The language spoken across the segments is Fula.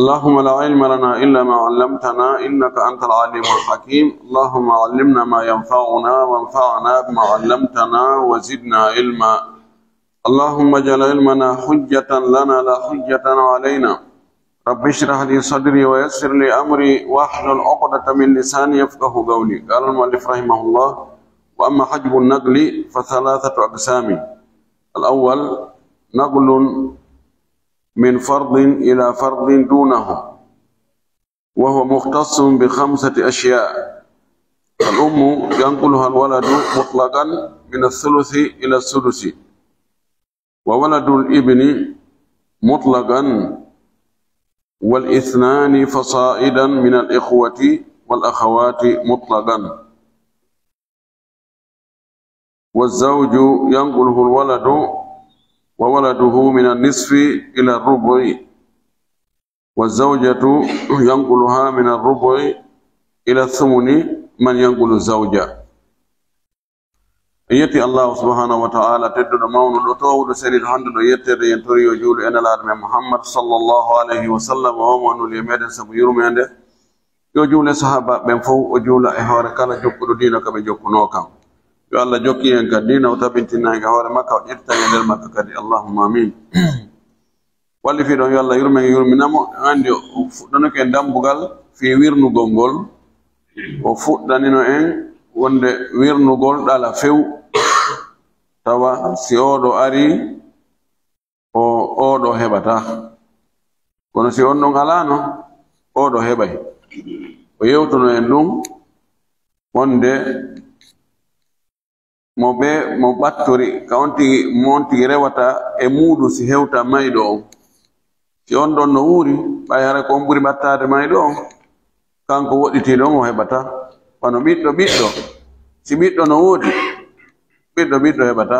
اللهم لا علم لنا إلا ما علمتنا إنك أنت العليم الحكيم. اللهم علمنا ما ينفعنا وانفعنا بما علمتنا وزدنا علما. اللهم اجعل علمنا حجة لنا لا حجة علينا. رب اشرح لي صدري ويسر لي أمري واحلل عقدة من لساني يفقه قولي. قال المؤلف رحمه الله: وأما حجب النقل فثلاثة أقسام. الأول نقل من فرض إلى فرض دونه، وهو مختص بخمسة أشياء: الأم ينقلها الولد مطلقا من الثلث إلى السدس، وولد الابن مطلقا، والاثنان فصائدا من الإخوة والأخوات مطلقا، والزوج ينقله الولد وولده من النصف إلى الربع، والزوجة ينقلها من الربع إلى الثمن من ينقل الزوجة. يتي الله سبحانه وتعالى تدد مون لطوه سريد حمد يتر ينتري وجول أن الأرمي محمد صلى الله عليه وسلم ومن اليمين سبير من عنده يجول صحابة بنفو وجول إحوار كان جوكو دينك بجوكو نوكا. يا الله جوكي أنك دينا وتبنتنا إحوار مكة وإرتا يدل مكة كدي. اللهم آمين. واللي في دون يا الله يرمي نمو عندي دونك اندام بغال في ويرنو غونغول وفوت دانينو إن wonde wirnugol dala few tawa si odo ari o odo hebata, kono si on non alano odo hebay. O yewtono en dum wonde mo battori kaunti monti rewata e muudu si hewta maydo on. Si on don no wuri bayara ko mburi battade maydo on, kanko woditi don o hebata. Pano ɓiɗɗo si ɓiɗɗo no woodi ɓiɗɗo heɓata,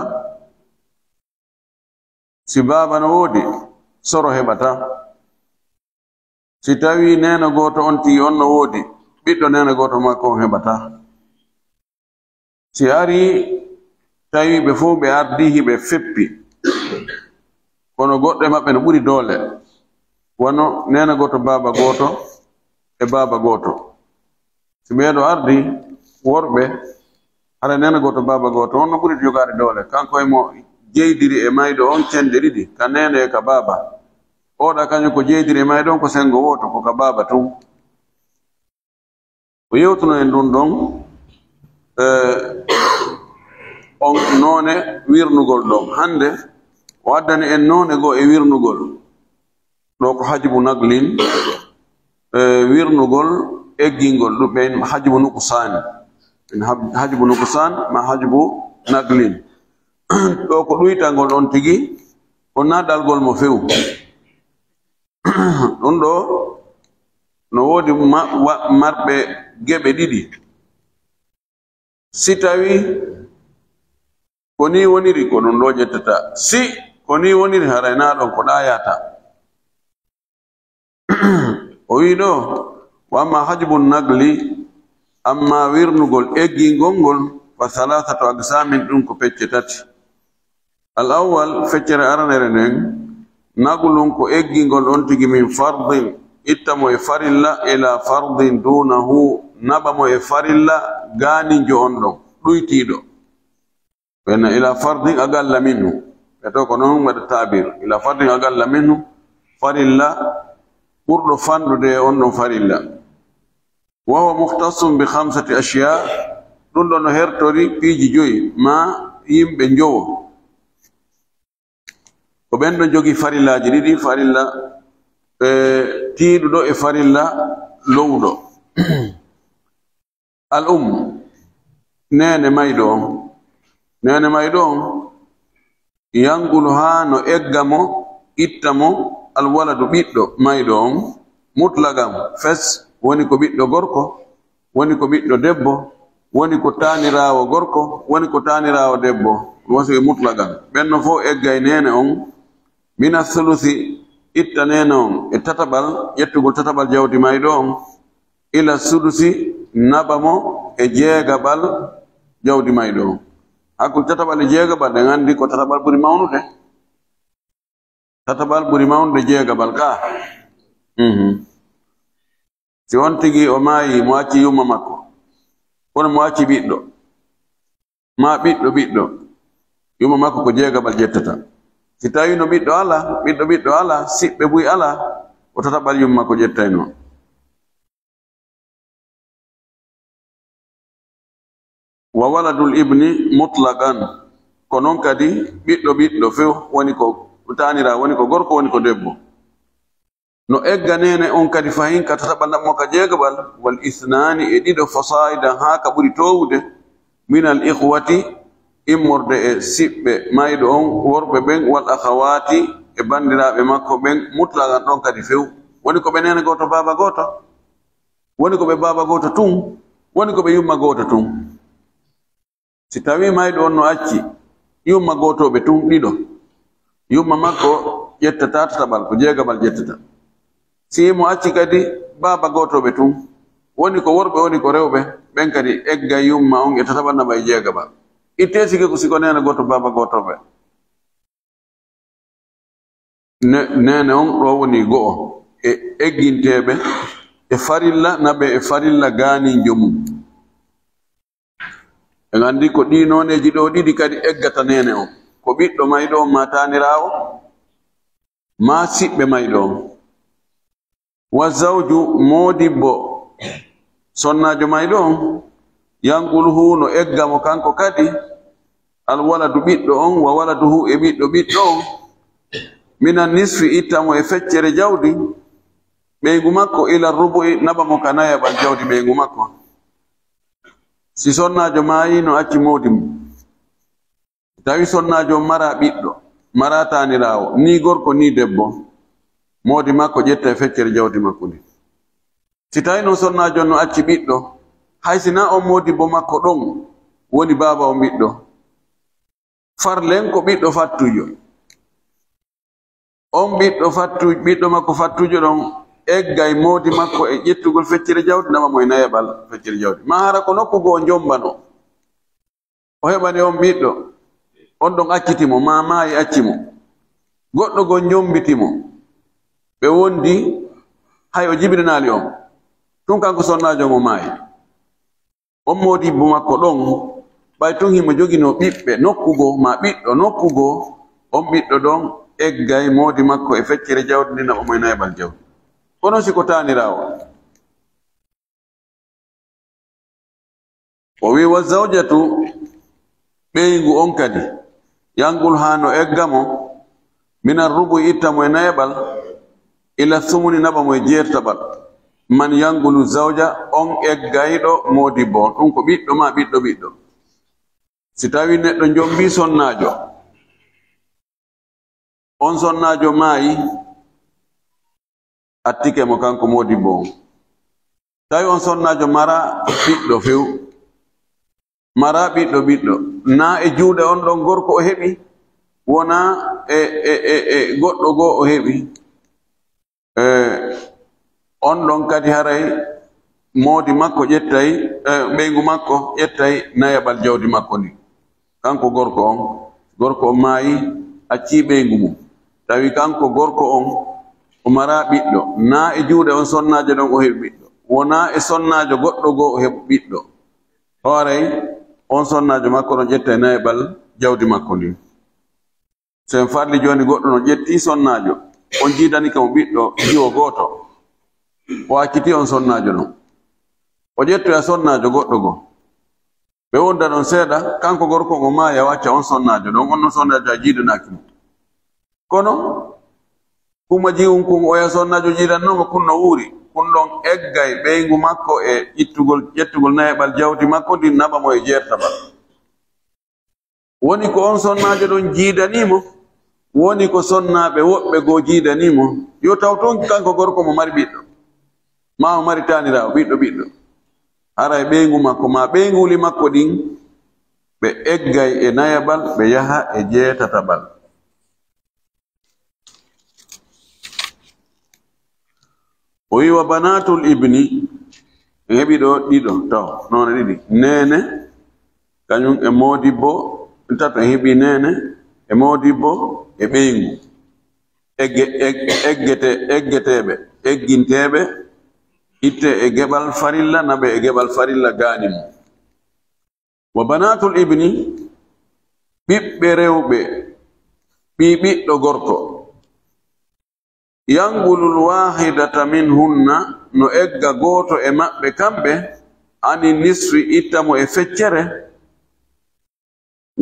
si baaba no woodi soro heɓata, si tawi nena goto on tigi on no woodi ɓiɗɗo nena goto makko on heɓata. Si ari tawi ɓe fof ɓe ardihi ɓe feppi kono goɗɗo e maɓɓe no ɓuri doole, wono nena goto baaba goto e baaba goto. Si ɓeeɗo ardi worɓe hara nena goto baaba goto on no ɓuri jogade doole, kanko e mo jeydiri e mayɗo on cende ɗiɗi ka nene e ka baaba. Oɗa kañum ko jeydiri e mayɗo on ko sengo woto ko ka baaba tum. O yewtuno en ɗum ɗon on noone wirnugol ɗon. Hande o addani en noone goo e wirnugol ɗo ko hajbu naglin, wirnugol eggingol ɗuɓɓen hajbu nuqsani, hajbu nuqsan ma hajbu naglin. ɗo ko ɗuytangol on tigi ko naɗalgol mo few. ɗum ɗo no woodi marɓe geɓe ɗiɗi. Si tawi ko ni woniri ko ɗum ɗo ƴettata, si ko ni woniri haray na ɗon ko ɗayata. O wi ɗo: wa amma hajbu nagli, amma wirnugol eggingol ngol fa thalathatu aqsamin, ɗum ko pecce tati. Al awwal, feccere aranere nden, naglun ko eggingol on tigi min fardin, ittamo e farilla, ila fardin dunahu, naɓamo e farilla ganinjo on ɗon ɗuytiɗo. ɓenna ila fardin agalla minhu, ɓe to ko noon waɗa tabir. Ila fardin agalla minhu, farilla ɓurɗo fanɗude on ɗon farilla. wa huwa mukhtassun bi khamsati ashya, ɗum ɗo no hertori piiji joyi ma yimɓe jowo. Ko ɓen ɗo jogi farillaji ɗiɗi: farilla tiiɗuɗo e farilla lowɗo. al nene mayɗo on, nene mayɗo on yangulu ha no egga mo itta mo alwaladu ɓiɗɗo mayɗo on mutlaqan fes, woni ko ɓiɗɗo gorko, woni ko ɓiɗɗo debbo, woni ko tanirawo gorko, woni ko tanirawo debbo, wasi mutlaqan. ɓenno fof eggay nene on mina thuluthi, itta nene on e tataɓal, ƴettugol tataɓal jawdi mayɗo on, ila sudusi, naɓa mo e jeegaɓal jawdi mayɗo on. Hakkude tataɓal e jeegaɓal ɗen andi ko tataɓal ɓuri mawnude. Tataɓal ɓuri mawnude jeegaɓal ka. si on tigi o maayi mo acci yumma makko kono mo acci ɓiɗɗo ma ɓiɗɗo yumma makko ko jeegabal jettata si tawi no ɓiɗɗo ala siɓɓe buy ala o tataɓal yumma makko jettayno wa waladul ibni mutlaqan ko noon kadi ɓiɗɗo few woni ko tanira woni ko gorko woni ko debbo no egga nene on kadi fahin ka tataɓal naɓmo ka jeegabal wal ithnani e ɗiɗo fasaidan ha ka ɓuri towude min al ihwati immorde e siɓɓe mayɗo on worɓe ɓen wal akhawati e bandiraɓe makko ɓen mutlaqan ɗon kadi few woni ko ɓe nene goto baba goto woni ko ɓe baba goto tun woni ko ɓe yumma goto tun si tawi mayɗo on no acci yumma gotoɓe tun ɗiɗo yumma makko ƴettata tataɓal ko jeegabal ƴettata si mo acci kadi baba gotoɓe tun woni ko worɓe woni ko rewɓe ɓen kadi egga yumma on e tataɓal naɓa e jeegabal itte sigi ko siko nene goto baba gotoɓe nene on ɗo woni go'o e egginteɓe e farilla naɓe e farilla gaani jomum en andi ko ɗi noneji ɗo ɗiɗi kadi eggata nene on ko ɓiɗɗo mayɗo on ma tanirawo ma siɓɓe mayɗo on wa zawju modibbo sonnajo mayɗo on yankuluhu no eggamo kanko kadi alwaladu ɓiɗɗo on wa waladuhu e ɓiɗɗo on minan nisfi ittamo e feccere jawdi ɓeygu makko ila rubu'i naɓamo ka nayaɓal jawdi ɓeygu makko si sonnajo maayi no acci mawdi mum tawi sonnajo mara ɓiɗɗo mara tanirawo ni gorko ni debbo mawdi makko ƴetta e feccere jawdi makko ndi si tawi no sonnajo no acci ɓiɗɗo haysina on modibbo makko ɗon woni baba o ɓiɗɗo farlen ko ɓiɗɗo fattujo on ɓiɗɗo makko fattujo ɗon eggay mawdi makko e ƴettugol feccere jawdi nama mo e nayaɓal feccere jawdi ma hara ko nokkugo jombano o heɓani on ɓiɗɗo on ɗon accitimo ma maayi accimo goɗɗo gon jombitimo ɓe wondi hay o jibrinali on tun kanko sonnajo mo maayi on modibbo makko ɗon ɓay tun himo jogino ɓiɓɓe nokkugo ma ɓiɗɗo nokkugo on ɓiɗɗo ɗon eggay mawdi makko e feccere jawdi ndi naɓa mo e nayaɓal jawdi kono siko tanirawo o wi wa zawjatu ɓeygu on kadi yangul ha no eggamo minan rubu ittamo e nayaɓal ila sumuni naɓamo e jeertaɓal man yangulu zawja on eggayɗo modibbo ɗum ko ɓiɗɗo ma ɓiɗɗo si tawi neɗɗo jombi sonnajo on sonnajo maayi attike mo kanko modibbo on tawi on sonnajo mara ɓiɗɗo few mara ɓiɗɗo na e juuɗe on ɗon gorko o heɓi wona e goɗɗo goo o heɓi on ɗon kadi haray moodi makko ƴettay ɓeygu makko ƴettay nayaɓal jawdi makko ndi kanko gorko on maayi acci ɓeygu mum tawi kanko gorko on o mara ɓiɗɗo na e juuɗe on sonnajo ɗon o heɓi ɓiɗɗo wona e sonnajo goɗɗo goo o heɓi ɓiɗɗo hooray on sonnajo makko no ƴetta e nayaɓal jawdi makko ndi so en farli joni goɗɗo no ƴetti sonnajo on jiidani kamo ɓiɗɗo jiwo gooto o acciti on sonnajo ɗon o ƴettoya sonnajo goɗɗo goo ɓe wonda ɗon seeɗa kanko gorko o maaya wacca on sonnajo ɗon on no sonnajo a jiidanaki mo kono kuma jiwum kun oya sonnajo jiidannomo kun no wuuri kun ɗon eggay ɓeygu makko e ƴettugol nayaɓal jawdi makko ndi naɓamo e jeertaɓal woni ko on sonnajo ɗon jiidanimo woni ko sonnaɓe woɓɓe goo jiidanimo yo taw ton kanko gorko mo mari ɓiɗɗo ma o mari tanirawo ɓiɗɗo haray ɓeygu makko ma ɓeyguli makko ɗin ɓe eggay e nayaɓal ɓe yaha e jeetataɓal o wi wa banatul ibni en heɓi ɗo ɗiɗo taw noone ɗiɗi nene kañum e modibbo tato en heɓi nene e modibbo e ɓeygu eggeteɓe egginteɓe itte e geɓal farilla naɓe e geɓal farilla gaani mum. Wa banatul ibni ɓiɓɓe rewɓe ɓiɓiɗɗo gorko yangulul wahidata minhunna no egga gooto e maɓɓe kamɓe ani nisfi ittamo e feccere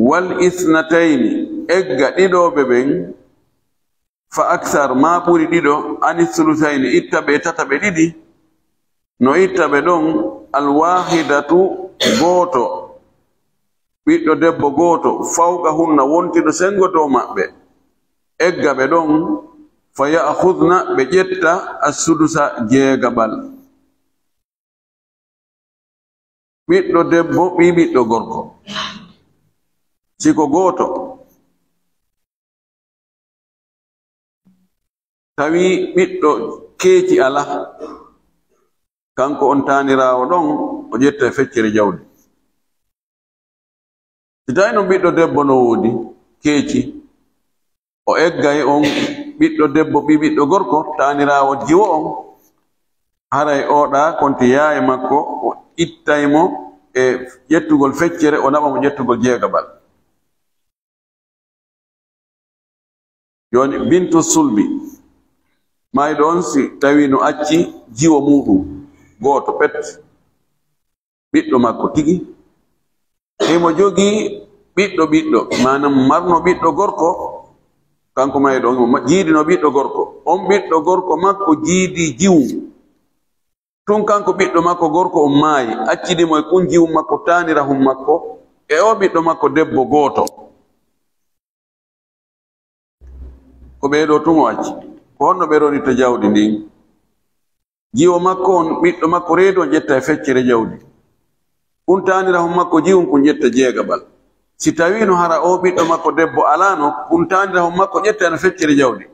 wal ithnatayni egga ɗiɗoɓe ɓen fa aksar ma ɓuri ɗiɗo ani thulutayni ittaɓe e tataɓe ɗiɗi no ittaɓe ɗon alwahidatu gooto ɓiɗɗo debbo gooto fawqa hunna wontiɗo sengo dow maɓɓe egga ɓe ɗon fa ya'khudna ɓe ƴetta assudusa jeegaɓal. Ɓiɗɗo debbo ɓiɓiɗɗo gorko siko gooto tawi ɓiɗɗo keeci ala kanko on taaniraawo ɗon o ƴetta e feccere jawdi. Si tawi noon ɓiɗɗo debbo no woodi keeci o eggay on ɓiɗɗo debbo ɓiɓiɗɗo gorko taaniraawo jiwo on haray oɗa konti yaaye makko o ittaymo e ƴettugol feccere o naɓa mo ƴettugol jeegaɓal. Joni bintu sulbi mayɗo on si tawi no acci jiwo muɗum gooto pet ɓiɗɗo makko tigi emo jogii ɓiɗɗo manam marno ɓiɗɗo gorko kanko mayɗo on jiidino ɓiɗɗo gorko on ɓiɗɗo gorko makko jiidi jiwu tun kanko ɓiɗɗo makko gorko on maayi accidimo e kun jiwu makko taanira hum makko e o ɓiɗɗo makko debbo gooto ko ɓeeɗo tun o acci ko honno ɓe ronita jawdi ndin jiwo makko on ɓiɗɗo makko reedu on ƴetta e feccere jawdi kun taanira hum makko jiwum kun ƴetta jeegaɓal. Si tawi no hara o ɓiɗɗo makko debbo alano kun taanira hum makko ƴetta no feccere jawdi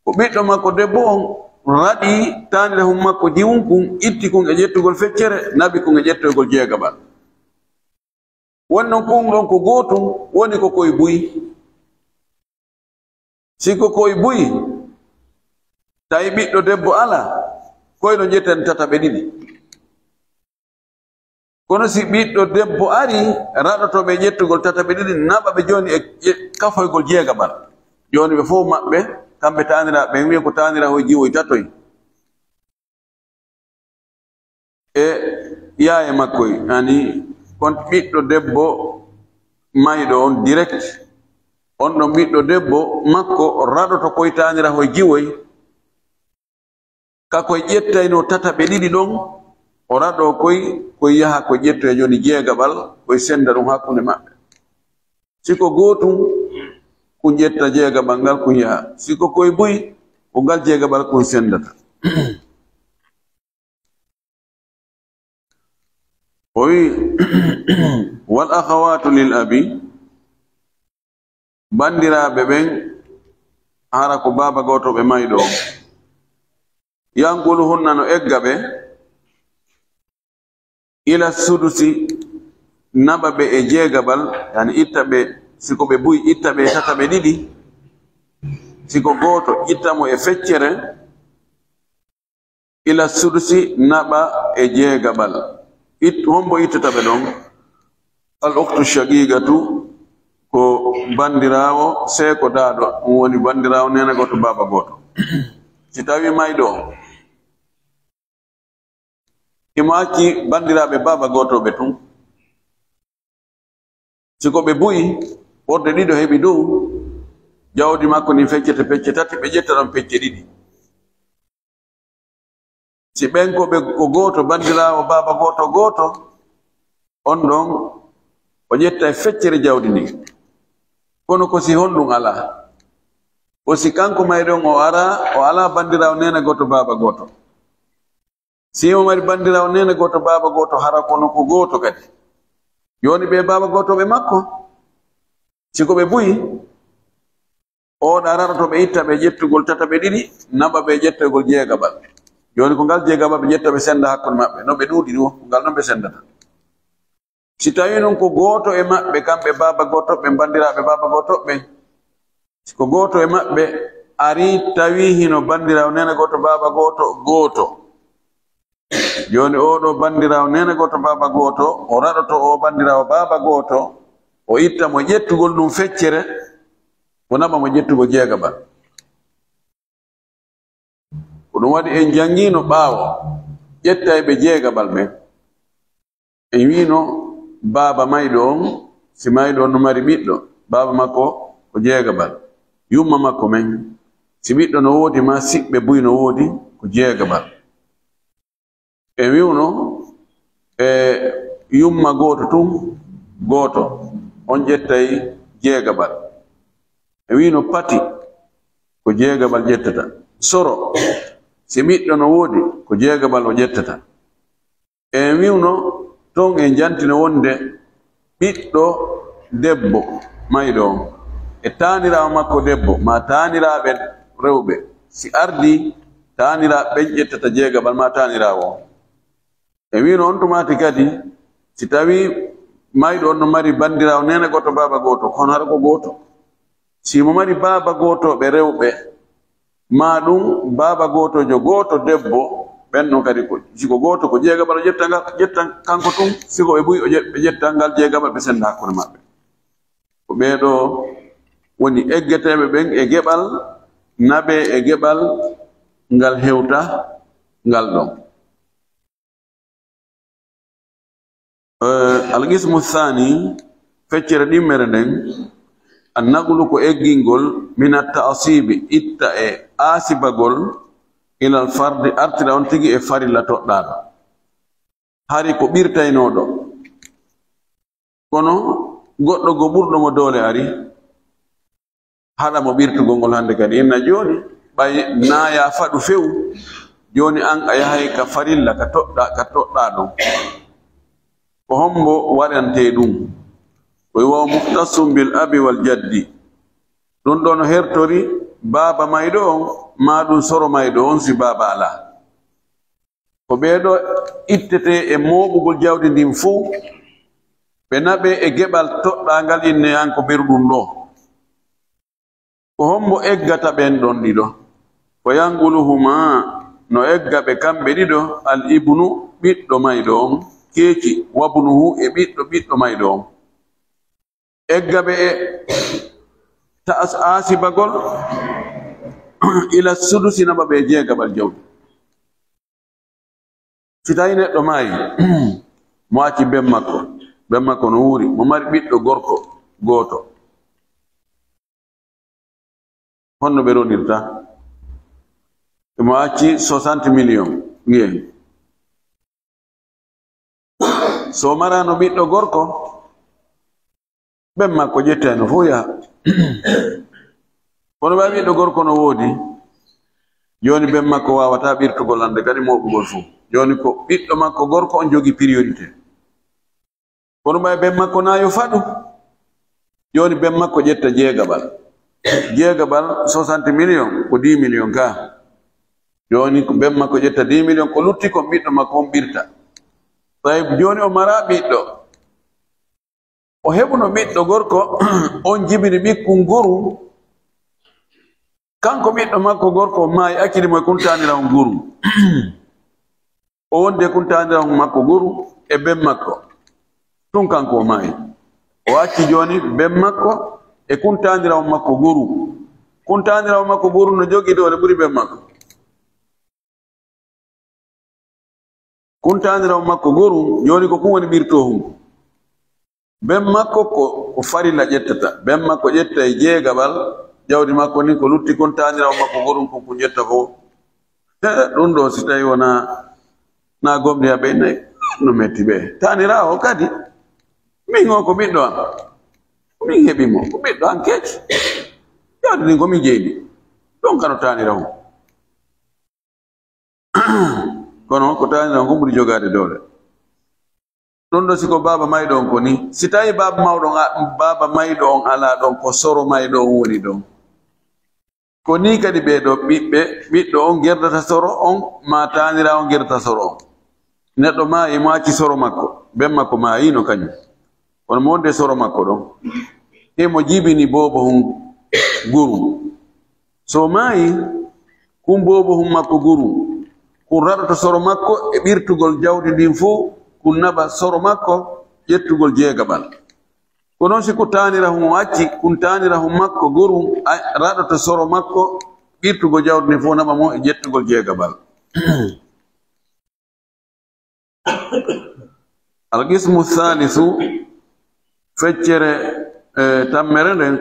ko ɓiɗɗo makko debbo on raɗi taanira hum makko jiwum kun itti kun e ƴettugol feccere naɓi kun e ƴettoygol jeegaɓal. Wonnon kun ɗon ko gootum woni ko koye buyi siko koye buyi tawi ɓiɗɗo debbo ala koyno ƴetten tataɓe ɗiɗi kono si ɓiɗɗo debbo ari raɗotoɓe ƴettugol tataɓe ɗiɗi naɓaɓe joni e kafoygol jeegaɓal joni ɓe fof maɓɓe kamɓe taanira ɓe wiya ko taanira hoye jiwoy tatoy e yaye makkoy ani kon ɓiɗɗo debbo mayɗo on direct on ɗon ɓiɗɗo debbo makko raɗoto koye taanira hoye jiwoy kakoye ƴettayno tataɓe ɗiɗi ɗon o raɗo koye yaha koye ƴettoye joni jeegaɓal koye senda ɗum hakkunde maɓɓe siko gootum kun ƴetta jeegaɓal ngal kun yaha siko koye buyi ko ngal jeegaɓal kun sendata. O wi wal akhawatu lil abi bandiraɓe ɓen hara ko baba goto ɓe mayɗo yankulu hunna no egga ɓe ila sudusi naɓa ɓe e jeegaɓal yani itta ɓe siko ɓe buyi itta ɓe tataɓe ɗiɗi siko gooto ittamo e feccere ila sudusi naɓa e jeegaɓal hombo ittata ɓe ɗon al uktu shagigatu ko bandirawo seeko daaɗo ɗum woni bandirawo nena goto baba goto. Si tawi mayɗo imo acci bandiraɓe baba gotoɓe tun siko ɓe buyi ɓorde ɗiɗo heɓi dow jawdi makko ni feccete pecce tati ɓe ƴetta ɗon pecce ɗiɗi si ɓen ko ɓe ko goto bandirawo baba goto on ɗon o ƴetta e feccere jawdi ndi kono ko si honɗum ala o si kanko mayɗon o ala bandirawo nena goto baba goto si o mari bandirawo nena goto baba goto hara kono ko goto kadi joni ɓe baba gotoɓe makko siko ɓe buyi oɗa raɗoto ɓe itta ɓe ƴettugol tataɓe ɗiɗi naɓa ɓe ƴettoygol jeegaɓal joni ko ngal jeegaɓal ɓe ƴetta ɓe senda hakkude maɓɓe no ɓe ɗuuɗi ɗo ngal noon ɓe sendata. Si tawi noon ko gooto e maɓɓe kamɓe baba gotoɓe bandiraɓe baba gotoɓe ko gooto e maɓɓe ari tawi hino bandirawo nene goto baba goto joni oɗo bandirawo nene goto baba goto o raɗoto o bandirawo baba goto o itta mo ƴettugol ɗum feccere o naɓa mo ƴettugol jeegaɓal ko ɗum waɗi en jangino ɓaawo ƴettayɓe jeegaɓal ɓen en wino baba mayɗo on si mayɗo on no mari ɓiɗɗo baba makko ko jeegaɓal yumma makko men si ɓiɗɗo no woodi ma siɓɓe buy no woodi ko jeegaɓal en wiwno yumma goto tun goto on ƴettay jeegaɓal en wino pati ko jeegaɓal ƴettata soro si ɓiɗɗo no woodi ko jeegaɓal o ƴettata en wiwno ton en jantino wonde ɓiɗɗo debbo mayɗo on e taanirawo makko debbo ma taaniraɓe rewɓe si ardi taaniraɓe ɓen ƴettata jeegaɓal ma taanirawo on e wino on tumati kadi si tawi mayɗo on no mari bandirawo nene goto baba goto kono haɗa ko goto simo mari baba gotoɓe rewɓe ma ɗum baba gotojo goto debbo ɓen ɗon kadi siko goto ko jeegaɓal o ƴettan kanko tun siko ɓe ɓuyi ɓe ƴettan ngal jeegaɓal ɓe senda hakkude maɓɓe ko ɓeeɗo woni eggeteɓe ɓen e geɓal naɓe e geɓal ngal hewta ngal ɗon alqismu thani feccere ɗimmere nden annaqlu ko eggingol min at-ta'sibi itta e asibagol ilal fardi artira on tigi e farilla toɗɗaɗo hari ko ɓirtaynoɗo kono goɗɗo go ɓurɗo mo doole ari haɗa mo ɓirtugol ngol hande kadi inna joni ɓay naya faɗu few joni an a yahay ka farilla ka toɗɗa ɗon ko hombo waɗante ɗum o wiwa muftasum bil abi wal jaddi ɗum ɗo no hertori baba mayɗo on ma ɗum soro mayɗo on si baba ala ko ɓeeɗo ittete e moɓugol jawdi ndin fuu ɓe naɓe e geɓal toɗɗangal inne an ko ɓerɗum ɗo ko hombo eggata ɓen ɗon ɗiɗo ko yanguluhuma no egga ɓe kamɓe ɗiɗo al ibnu ɓiɗɗo mayɗo on keeci wabnuhu e ɓiɗɗo mayɗo on egga ɓe e asibagol ila sudusi naɓa ɓe jeegaɓal jawdi si tawi neɗɗo maayi mo acci ben makko no wuuri mo mari ɓiɗɗo gorko gooto honno ɓe roɗirta mo acci 60 million wiyen so marano ɓiɗɗo gorko ɓen makko ƴettayno fof yaha kono ɓa ɓiɗɗo gorko no woodi joni ɓen makko wawata ɓirtugol hande kadi moɓugol fof joni ko ɓiɗɗo makko gorko on jogi priorité kono ɓay ɓen makko nayo faɗu joni ɓen makko ƴetta jeegaɓal 60 million ko 10 million ka joni ko ɓen makko ƴetta 10 million ko lutti kon ɓiɗɗo makko on ɓirta tawi joni o mara ɓiɗɗo o heɓuno ɓiɗɗo gorko on jibini ɓikkun guru kanko ɓiɗɗo makko gorko o maayi accidi mo e kuntanirawo guru o wonde kuntanirawo makko guru e ben makko tun kanko o maayi o acci joni ben makko e kuntanirawo makko guru kuntanirawo makko guru no jogi ɗo ne ɓuri ben makko kuntanirawo makko guru joni ko kum woni ɓirtohum ben makko ko farilla ƴettata ben makko ƴetta e jeegaɓal jawdi makko ni ko lutti kuntanirawo makko gorum ko ƴetta fof ɗum ɗo si tawi wona na gomɗi ha ɓennayi no metti ɓe tanirawo kadi min o ko ɓiɗɗo am min heɓimo ko ɓiɗɗo an keeci jawdi ndi komin jeyɗi ɗon kano tanirawo kono ko tanirawo ko ɓuri jogade dowle ɗum ɗo siko baba mayɗo on ko ni si tawi baba mayɗo on ala ɗon ko soro mayɗo on woni ɗon ko ni kadi ɓeɗo ɓiɗɗo on gerdata soro on ma tanira on gerdata soro on neɗɗo maayi mo acci soro makko ben makko maayino kañum kono mo wonde soro makko ɗon himo jibini bobo hun guru so maayi kun bobohum makko guru kun raɗoto soro makko e ɓirtugol jawdi ndin fuu kun naɓa soro makko ƴettugol jeegaɓal ko noon si ko tanira hum acci kun tanira hum makko guru raɗoto soro makko ɓirtugo jawdi ndin fuu naɓa mo e ƴettugol jeegaɓal alqismu thalithu feccere tammere nden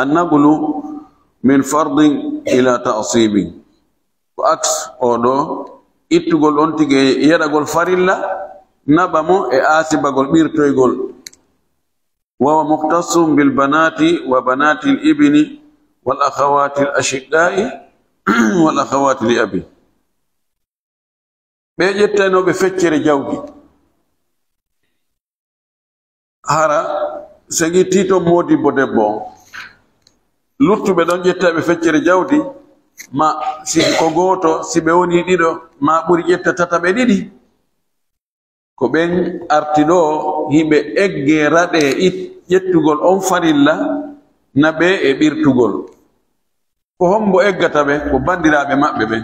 annaqlu min fardin ila ta'sibin ko aks oɗo ittugol on tige yeɗagol farilla naɓa mo e asibagol ɓirtoygol wawa muhtasum bil banati wa banati l ibni wal akhawati l ashiddai wal akhawati li abi ɓe ƴettanoɓe feccere jawdi hara segi tito modi bo debbo luttuɓe ɗon ƴettaɓe feccere jawdi ma si ko gooto si ɓe woni ɗiɗo ma ɓuri ƴetta tataɓe ɗiɗi ko ɓen arti ɗo yimɓe egge raɗe ƴettugol on farilla na ɓe e ɓirtugol ko hombo eggata ɓe ko bandiraɓe maɓɓe ɓen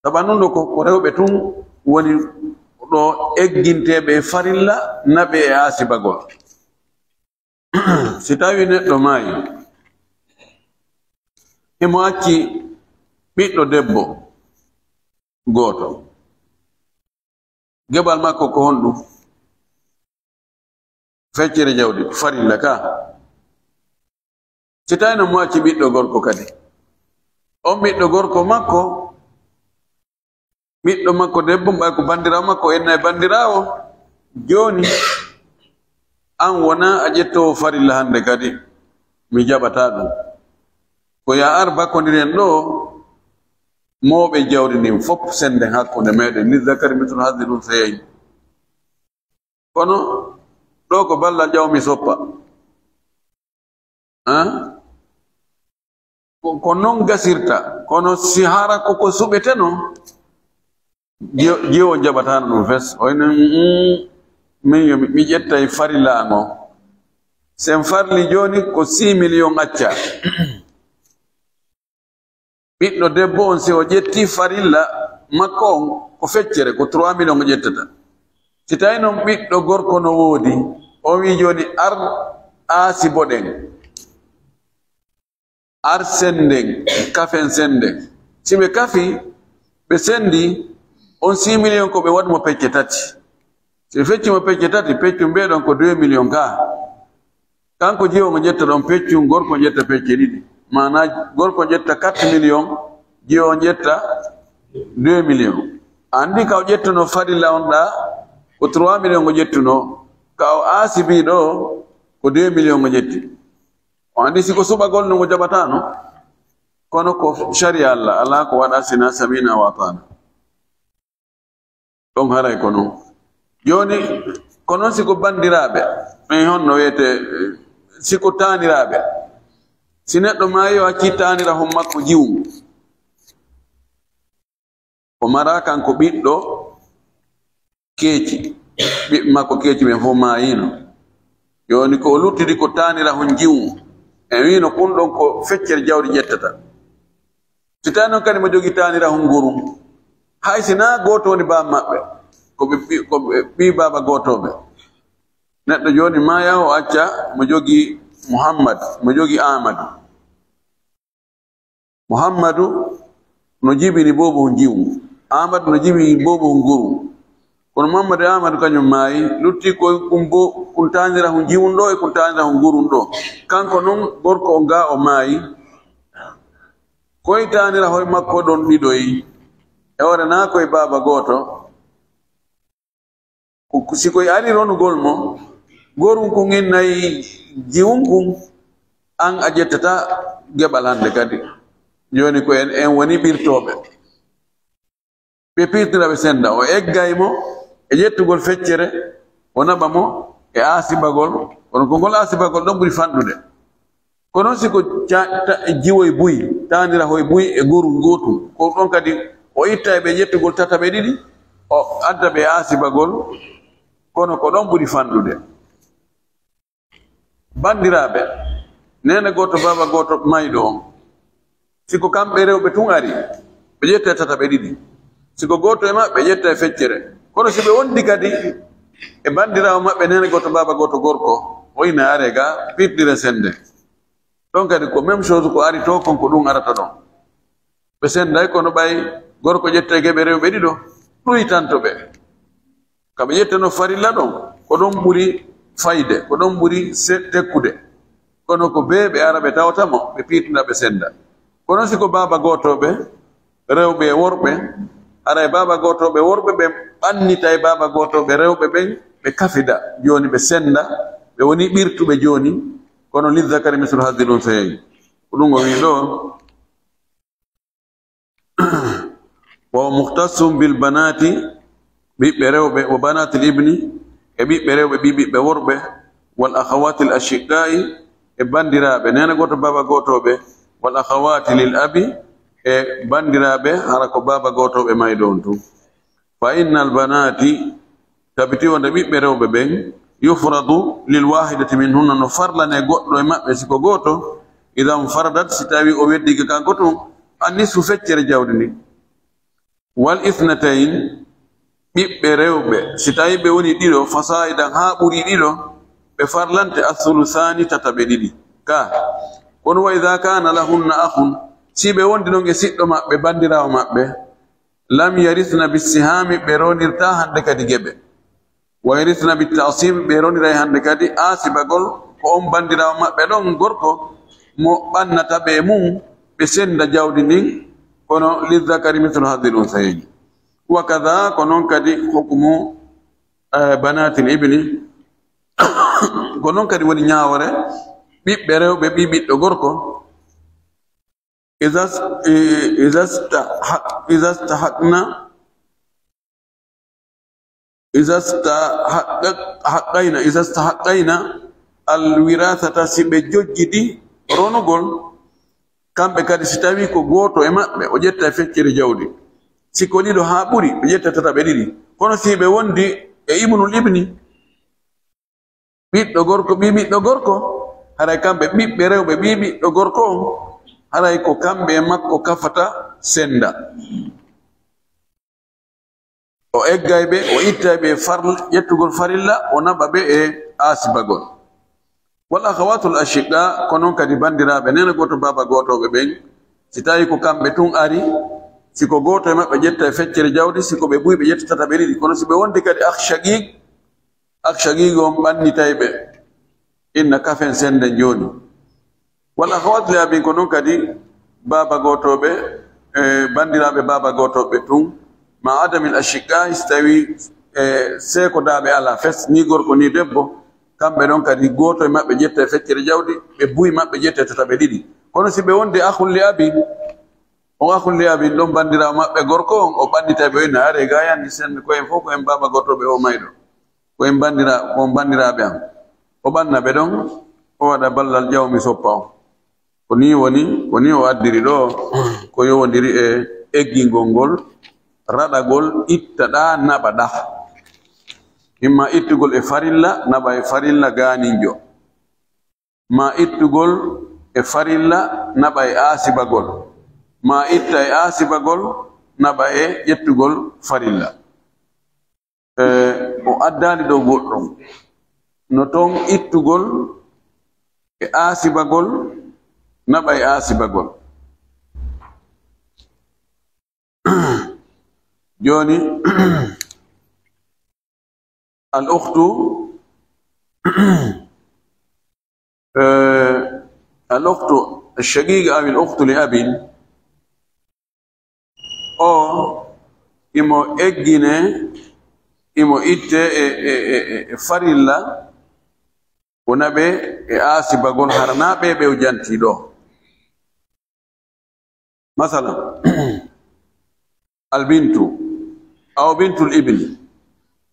saɓannuɗo ko rewɓe tun woni ɗo egginteɓe farilla na ɓe e asibagol si tawi neɗɗo maayi emo acci ɓiɗɗo debbo gooto geɓal makko ko honɗum feccere jawdi farilla ka si tawi no mo acci ɓiɗɗo gorko kadi on ɓiɗɗo gorko makko ɓiɗɗo makko debbo ɓay ko bandirawo makko enna e bandirawo joni an wona a ƴettowo farilla hande kadi mi jaɓata ɗum ko ya ar bakkodiren ɗo mawɓe jawdi ndin fof sende hakkunde meɗen ni zakari mitun hasdi ɗum seyayi kono ɗo ko balla ƴawmi soppa ko non gasirta kono si hara koko suɓeteno jiwo jaɓatano ɗum fes oyno min yo mi ƴettay farilla an o sen farli joni ko 6 million acca ɓiɗɗo debbo on si o ƴetti farilla makko on ko feccere ko 3 million o ƴettata si tawi noon ɓiɗɗo gorko no woodi o wi joni ar aasiboɗen ar senden kafen senden si ɓe kafi ɓe sendi on 6 million ko ɓe waɗmo pecce tati si ɓe feccimo pecce tati peccum mbeɗon ko 2 million ka kanko jiwo mo ƴetta ɗon peccum gorko ƴetta pecce ɗiɗi mana gorko ƴetta 4 million jiwo ƴetta 2 million andi ka o ƴettuno farilla on ɗa ko 3 million o ƴettuno ka o aasibi ɗo ko 2 million o ƴetti o andi siko suɓagol no ngo jaɓatano kono ko sharia Allah ala ko waɗa sina samina wa atana ɗon haray ko noon joni ko noon siko bandiraɓe min honno wiyete siko taniraɓe si neɗɗo maayi o acci tanira hon makko jiwu o mara kanko ɓiɗɗo keeci ɓiɓɓe makko keeci ɓen fof maayino joni ko o luttidi ko tanira hon jiwu en wino kun ɗon ko feccere jawdi ƴettata si tawi noon kadi mo jogi tanira hon ngurum hay sina gooto woni baba maɓɓe koɓe ɓi baba gootoɓe neɗɗo joni maya o acca mo jogi Muhammad mo jogi Muhammadu no jibini bobo hon jiwu Amadou no jibini bobo hon nguru kono Muhammadu e Amadou kañum maayi lutti ko kun tanira hon jiwun ɗo e kun tanira hon ngurun ɗo kanko noon gorko o ga o maayi koye tanira hoye makko ɗon ɗiɗoyi e ore na koye baba gooto sikoye ari ronugol mo gorum kun innayi jiwun kun an a ƴettata geɓal hande kadi joni ko en woni ɓirtoɓe ɓe pirtira ɓe senda o eggaymo e ƴettugol feccere o naɓa mo e asibagol kono ko ngol asibagol ɗon ɓuri fanɗude kono siko jiwoye buyi tanira hoye buyi e gorum gotum ko ɗon kadi o itta ɓe ƴettugol tataɓe ɗiɗi o adda ɓe asibagol kono ko ɗon ɓuri fanɗude bandiraɓe nene goto baba goto mayɗo on siko kamɓe rewɓe tun ari ɓe ƴetta e tata ɓe ɗiɗi siko goto e maɓɓe ƴetta e feccere kono si ɓe wondi kadi e bandirawo maɓɓe nene goto baba goto gorko o ina are ga piɗɗire sende ɗon kadi ko même chose ko ari to konko ɗum arata ɗon ɓe senday kono ɓay gorko ƴetta e geɓe rewɓe ɗiɗo ɗuytanto ɓe kaɓe ƴettano farilla ɗon ko ɗon ɓuri fayde ko ɗon ɓuri tekkude kono ko be ɓe ara ɓe tawtamo ɓe piitina ɓe senda kono siko baba gotoɓe rewɓe e worɓe ara e baba gotoɓe worɓe ɓe ɓannita e baba gotoɓe rewɓe ɓen ɓe kafida joni ɓe senda ɓe woni ɓirtuɓe joni kono lizzakari mislu haddi ɗum seyayi ko ɗum o wi ɗo wa muhtasum bil banati ɓiɓɓe rewɓe wa banatil ibni e ɓiɓɓe rewɓe ɓiɓɓe worɓe wal akhawatil ashiqai e bandiraɓe nene goto baba gotoɓe wal akhawati lil abi e bandiraɓe hara ko baba gotoɓe mayɗo on tu fa innal banati tabiti wonde ɓiɓɓe rewɓe ɓen yufradu lil wahidati minhunna no farlane goɗɗo e maɓɓe siko goto idan faradat si tawi o weddike kanko tun annisfu feccere jawdi ndi wal ithnatayn ɓiɓɓe rewɓe si tawi ɓe woni ɗiɗo fasaidan ha ɓuri ɗiɗo ɓe farlante athuluthani tataɓe ɗiɗi ka kono wa idha kana lahunna akhun si ɓe wondi ɗon e siɗɗo maɓɓe bandirawo maɓɓe lam yarithna bisihami ɓe ronirta hande kadi geɓe wa yarithna bitasib ɓe ronira e hande kadi asibagol ko on bandirawo maɓɓe ɗon gorko mo ɓannata ɓe mum ɓe senda jawdi ndin kono lizzakari mithlu haddi ɗum sayiji wa kada ko noon kadi hukmu banatil ibni ko noon kadi woni ñawore ɓiɓɓe rewɓe ɓi ɓiɗɗo gorko iza stahaqqayna alwirathata si ɓe jojjiɗi ronugol kamɓe kadi si tawi ko goto e maɓɓe o ƴetta e feccere jawdi siko ɗiɗo ha ɓuri ɓe ƴetta tata ɓe ɗiɗi kono si ɓe wondi e ibnul ibni ɓiɗɗo gorko ɓi ɓiɗɗo gorko haray kamɓe ɓiɓɓe rewɓe ɓi ɓiɗɗo gorko on haray ko kamɓe e makko kafata senda o eggay ɓe o ittay ɓe ƴettugol farilla o naɓa ɓe e asibagol wal akhawatul ashiqa ko noon kadi bandiraɓe nene goto baba gotoɓe ɓen si tawi ko kamɓe tun ari siko goto e maɓɓe ƴetta e feccere jawdi siko ɓe ɓuyi ɓe ƴettatata ɓe ɗiɗi kono si ɓe wondi kadi akshaqiq on ɓannitay ɓe inna kafen senden joni wal akhawat li abi ko noon kadi baba gotoɓe e bandiraɓe baba gotoɓe tun ma adamil ashiqa so tawi seeko daɓe ala fes ni gorko ni debbo kamɓe ɗon kadi goto e maɓɓe ƴetta e feccere jawdi ɓe buyi maɓɓe ƴetta e tataɓe ɗiɗi kono si ɓe wondi akhul li abi on akhulli abi ɗon bandirawo maɓɓe gorko on o ɓannita ɓe oyna are ga yandi sende koyen fof koyen baba gotoɓe o mayɗo koyen bandiraɓe am o ɓanna ɓe ɗon o waɗa ballal ƴawmi soppa o ko ni o addiri ɗo ko yowodiri e eggingol ngol raɗagol ittaɗa naɓaɗa imma ittugol e farilla naɓa e farilla ganinjo ma ittugol e farilla naɓa e asibagol ma itta e asibagol naɓa e ƴettugol farilla o addani ɗo goɗɗum no toon ittugol e asibagol naɓa e asibagol joni al ukhtu الشقيق أو الأخت لأب o imo eggine imo itte e farilla wona ɓe e asibagol haranaɓe ɓe o janti ɗo masalan albintu aw bintul ibni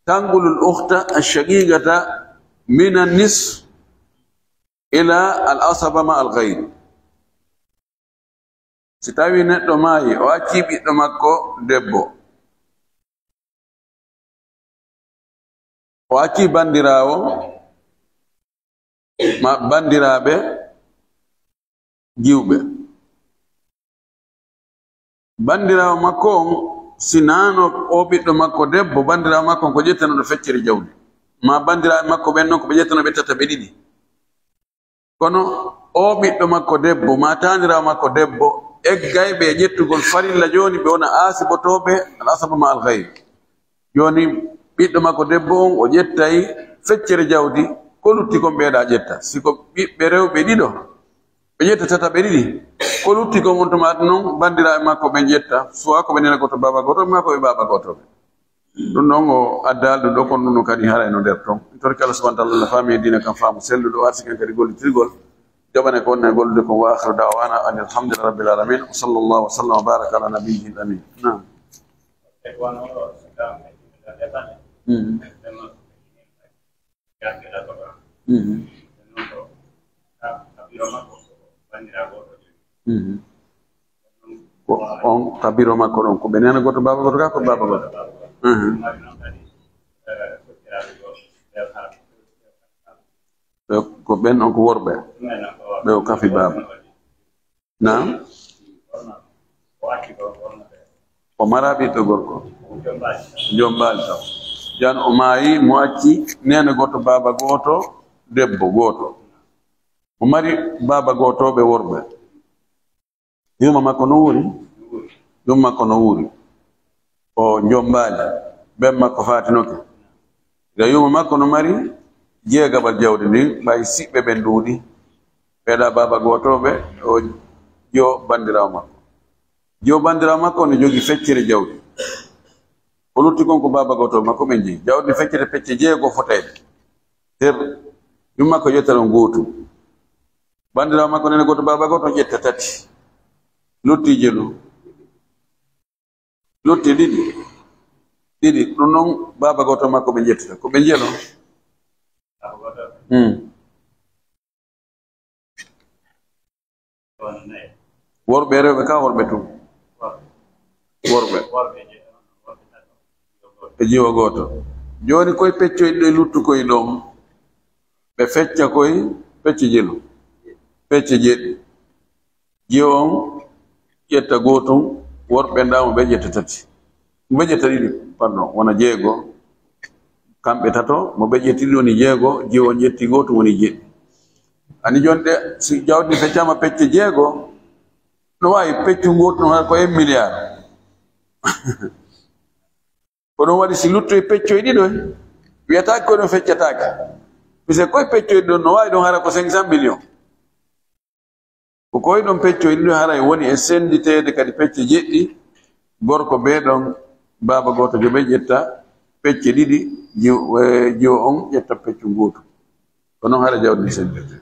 tangulu l ukhta alshaqiqata min annisf ila al asaba ma al ghayr si tawi neɗɗo maayi o acci ɓiɗɗo makko debbo o acci bandirawo ma bandiraɓe jiwɓe bandirawo makko on sinano o ɓiɗɗo makko debbo bandirawo makko on ko ƴettanoɗo feccere jawdi ma bandiraɓe makko ɓen noon ko ɓe ƴettano ɓe tata ɓe ɗiɗi kono o ɓiɗɗo makko debbo ma tanirawo makko debbo eggayɓe e ƴettugol farilla joni ɓe wona asibotoɓe al asaba ma al gayb joni ɓiɗɗo makko debbo on o ƴettay feccere jawdi ko lutti kon ɓeeɗa ƴetta siko ɓiɓɓe rewɓe ɗiɗo ɓe ƴetta tata ɓe ɗiɗi ko lutti kon on tomata noon bandiraɓe makko ɓe ƴetta soit ko ɓe nena goto baba goto ma ko ɓe baba gotoɓe ɗum ɗon o addal ɗum ɗo kon ɗum kadi hara no nder toon torki Allah subhanahu wa ta'ala faami dina kam faamu selluɗo arsi ken kadi gollitirgol jaɓane ko wonne gollude kon wa akhiru da'wana an alhamdulillahi rabbil alamin wa sallallahu wa sallam wa baraka ala nabiyyin amin nam on kabiro makko ɗon ko ɓe nena goto baba goto ka ko baba goto ko ɓen on ko worɓe ɓe o kafi baba nam o mara ɓiɗɗo gorko jom mbaali taw jan o maayi mo acci nena goto baba goto debbo goto o mari baba gotoɓe worɓe yuma makko no wuri ɗum makko no wuri o jombaali ɓen makko fatinoke ga yuma makko no mari jeegaɓal jawdi ndin ɓay siɓɓe ɓe nduuɗi ɓeeɗa baba gotoɓe o jo bandirawo makko jo bandirawo makko ne jogi feccere jawdi o lutti kon ko baba gotoɓe makko ɓe jeeyi jawdi feccere pecce jeego fotede ter yum makko ƴettaɗon gootum bandirawo makko nene goto baba goto ƴetta tati lutti jelu lutti ɗiɗi ɗum noon baba goto makko ɓe ƴettata ko ɓe jelo worɓe rewɓe ka worɓe tum worɓe e jiwo goto joni koye peccoyɗi ɗo e luttu koye ɗon ɓe fecca koye pecce jelu pecce jeɗɗi jiwo on ƴetta gotum worɓe ndamo ɓe ƴetta tati ɓe ƴetta ɗiɗi pardon wona jeego kamɓe tato mo ɓe ƴetti ɗiɗi woni jeego jiwo on ƴetti gotum woni jeɗɗi ani jonde si jawdi feccama pecce jeego no wawi peccu gotum ha ko 1 milliard ko ɗum waɗi si luttoye peccoye ɗiɗo wiyatake koye ɗon feccatake puisque koye peccoye ɗon no wawi ɗon hara ko 500 millions ko koye ɗon peccoye ɗiɗo haray woni e senditede kadi pecce jeɗɗi gorko be ɗon baba goto jo ɓe ƴetta pecce ɗiɗi jiwo on ƴetta peccu gotum ko noon hara jawdi senditede